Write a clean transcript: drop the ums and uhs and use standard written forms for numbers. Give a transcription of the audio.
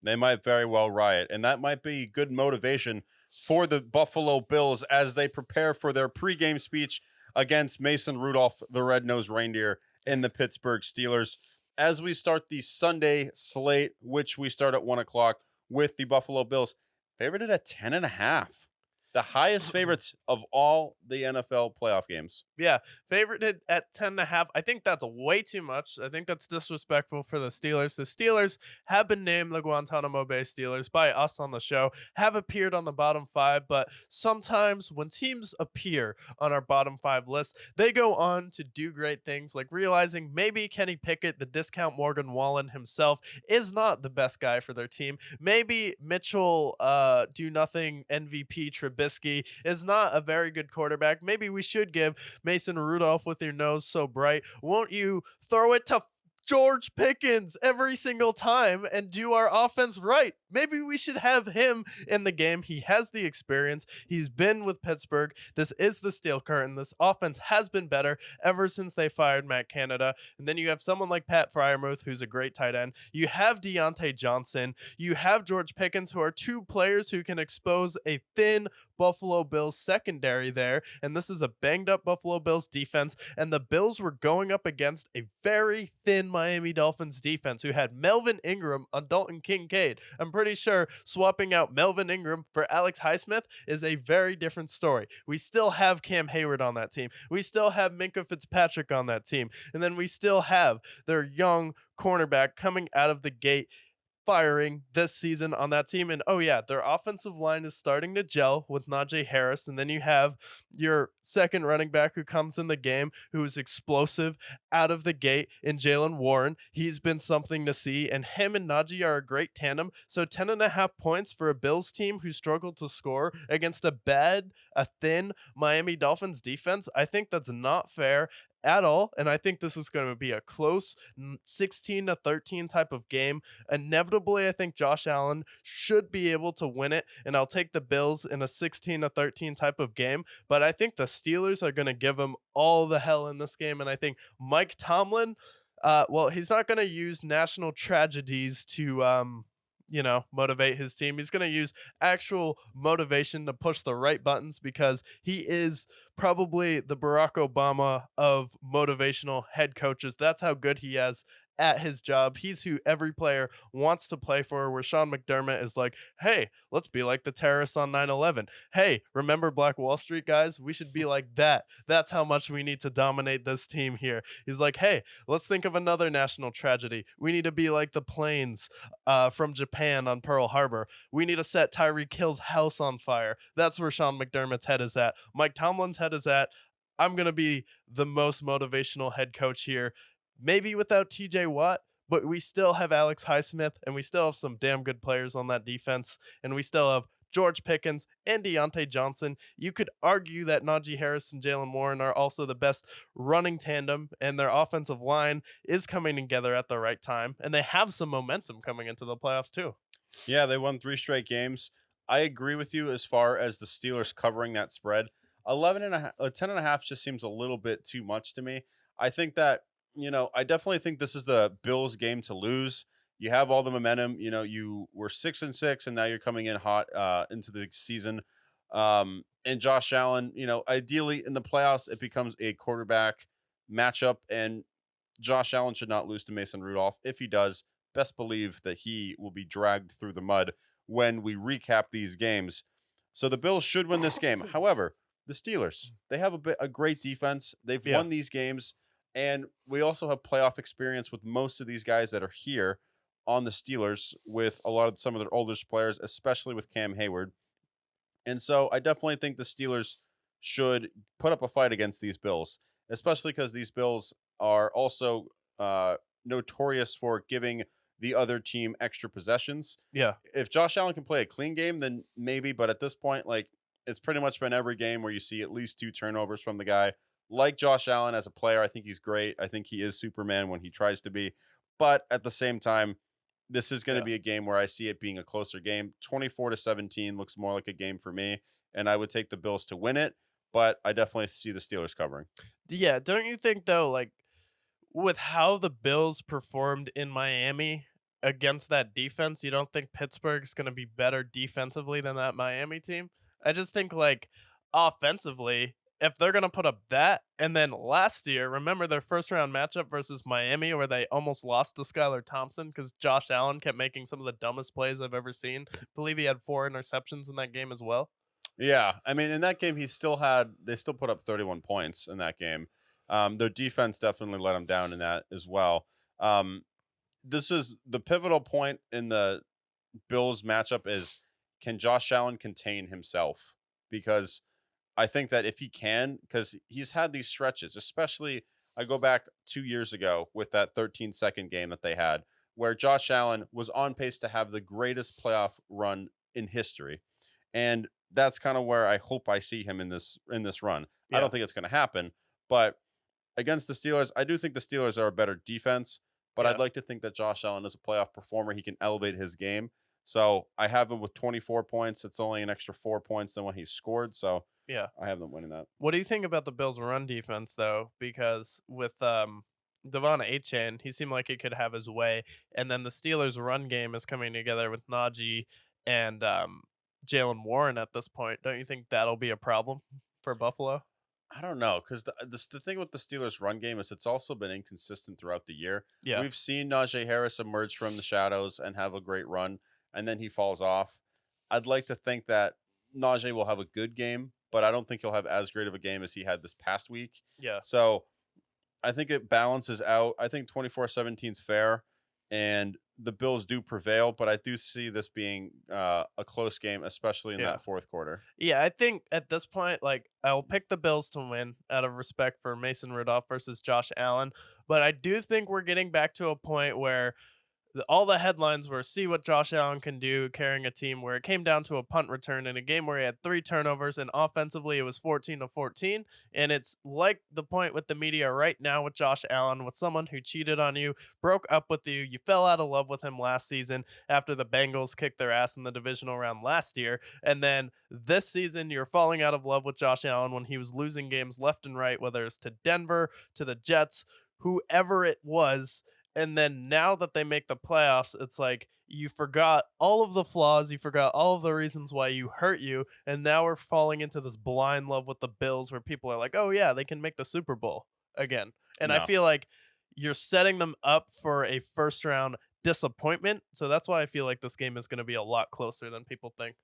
They might very well riot, and that might be good motivation for the Buffalo Bills as they prepare for their pregame speech against Mason Rudolph, the red-nosed reindeer, and the Pittsburgh Steelers. As we start the Sunday slate, which we start at 1 o'clock with the Buffalo Bills, favored at 10.5, the highest favorites of all the NFL playoff games. Yeah, favorite at 10.5. I think that's way too much. I think that's disrespectful for the Steelers. The Steelers have been named the Guantanamo Bay Steelers by us on the show, have appeared on the bottom five, but sometimes when teams appear on our bottom five list, they go on to do great things, like realizing maybe Kenny Pickett, the discount Morgan Wallen himself, is not the best guy for their team. Maybe Mitchell, do nothing MVP Trubisky is not a very good quarterback. Maybe we should give Mason Rudolph with your nose so bright. Won't you throw it to George Pickens every single time and do our offense right? Maybe we should have him in the game. He has the experience. He's been with Pittsburgh. This is the steel curtain. This offense has been better ever since they fired Matt Canada. And then you have someone like Pat Fryermuth, who's a great tight end. You have Deontay Johnson. You have George Pickens, who are two players who can expose a thin Buffalo Bills secondary there. And this is a banged up Buffalo Bills defense. And the Bills were going up against a very thin Miami Dolphins defense who had Melvin Ingram on Dalton Kincaid. I'm pretty sure swapping out Melvin Ingram for Alex Highsmith is a very different story. We still have Cam Hayward on that team. We still have Minka Fitzpatrick on that team. And then we still have their young cornerback coming out of the gate firing this season on that team. And oh yeah, their offensive line is starting to gel with Najee Harris. And then you have your second running back who comes in the game, who is explosive out of the gate in Jalen Warren. He's been something to see. And him and Najee are a great tandem. So 10.5 points for a Bills team who struggled to score against a thin Miami Dolphins defense. I think that's not fair at all. And I think this is going to be a close 16-13 type of game. Inevitably, I think Josh Allen should be able to win it. And I'll take the Bills in a 16-13 type of game. But I think the Steelers are going to give them all the hell in this game. And I think Mike Tomlin, well, he's not going to use national tragedies to, motivate his team. He's going to use actual motivation to push the right buttons because he is probably the Barack Obama of motivational head coaches. That's how good he is at his job. He's who every player wants to play for, where Sean McDermott is like, hey, let's be like the terrorists on 9/11. Hey, remember Black Wall Street, guys? We should be like that. That's how much we need to dominate this team here. He's like, hey, let's think of another national tragedy. We need to be like the planes from Japan on Pearl Harbor. We need to set Tyreek Hill's house on fire. That's where Sean McDermott's head is at. Mike Tomlin's head is at, I'm going to be the most motivational head coach here. Maybe without TJ Watt, but we still have Alex Highsmith, and we still have some damn good players on that defense, and we still have George Pickens and Deontay Johnson. You could argue that Najee Harris and Jalen Warren are also the best running tandem, and their offensive line is coming together at the right time, and they have some momentum coming into the playoffs too. Yeah, they won 3 straight games. I agree with you as far as the Steelers covering that spread. 10.5 just seems a little bit too much to me. I think that, I definitely think this is the Bills game to lose. You have all the momentum. You were 6-6, and now you're coming in hot into the season. And Josh Allen, ideally in the playoffs, it becomes a quarterback matchup, and Josh Allen should not lose to Mason Rudolph. If he does, best believe that he will be dragged through the mud when we recap these games. So the Bills should win this game. However, the Steelers, they have a great defense. They've Yeah. won these games, and we also have playoff experience with most of these guys that are here on the Steelers with some of their oldest players, especially with Cam Hayward. And so I definitely think the Steelers should put up a fight against these Bills, especially because these Bills are also notorious for giving the other team extra possessions. Yeah. If Josh Allen can play a clean game, then maybe. But at this point, it's pretty much been every game where you see at least 2 turnovers from the guy. Like Josh Allen as a player, I think he's great. I think he is Superman when he tries to be. But at the same time, this is going to Yeah. be a game where I see it being a closer game. 24-17 looks more like a game for me, and I would take the Bills to win it. But I definitely see the Steelers covering. Yeah, don't you think though, like with how the Bills performed in Miami, against that defense, you don't think Pittsburgh's going to be better defensively than that Miami team? I just think like offensively, if they're going to put up that, and then last year, remember their first round matchup versus Miami where they almost lost to Skylar Thompson because Josh Allen kept making some of the dumbest plays I've ever seen. I believe he had 4 interceptions in that game as well. Yeah, I mean, in that game, they still put up 31 points in that game. Their defense definitely let them down in that as well. Um, this is the pivotal point in the Bills matchup is, can Josh Allen contain himself? Because I think that if he can, because he's had these stretches, especially I go back 2 years ago with that 13-second game that they had, where Josh Allen was on pace to have the greatest playoff run in history. And that's kind of where I hope I see him in this run. I don't Yeah. think it's going to happen, but against the Steelers, I do think the Steelers are a better defense, but I'd Yeah. like to think that Josh Allen is a playoff performer. He can elevate his game. So I have him with 24 points. It's only an extra 4 points than what he scored. So Yeah. I have them winning that. What do you think about the Bills' run defense, though? Because with Devon Achane, he seemed like he could have his way, and then the Steelers' run game is coming together with Najee and Jalen Warren at this point. Don't you think that'll be a problem for Buffalo? I don't know because the thing with the Steelers' run game is it's also been inconsistent throughout the year. Yeah, We've seen Najee Harris emerge from the shadows and have a great run, and then he falls off. I'd like to think that Najee will have a good game, but I don't think he'll have as great of a game as he had this past week. yeah, So I think it balances out. I think 24-17 is fair, and the Bills do prevail, but I do see this being a close game, especially in yeah. that fourth quarter. Yeah, I think at this point, like, I'll pick the Bills to win out of respect for Mason Rudolph versus Josh Allen, but I do think we're getting back to a point where all the headlines were see what Josh Allen can do carrying a team where it came down to a punt return in a game where he had 3 turnovers and offensively it was 14-14. And it's like the point with the media right now with Josh Allen, with someone who cheated on you, broke up with you, you fell out of love with him last season after the Bengals kicked their ass in the divisional round last year. And then this season you're falling out of love with Josh Allen when he was losing games left and right, whether it's to Denver, to the Jets, whoever it was. And then now that they make the playoffs, it's like you forgot all of the flaws, you forgot all of the reasons why you hurt you, and now we're falling into this blind love with the Bills where people are like, "Oh yeah, they can make the Super Bowl again." And I No. feel like you're setting them up for a first round disappointment. So that's why I feel like this game is going to be a lot closer than people think.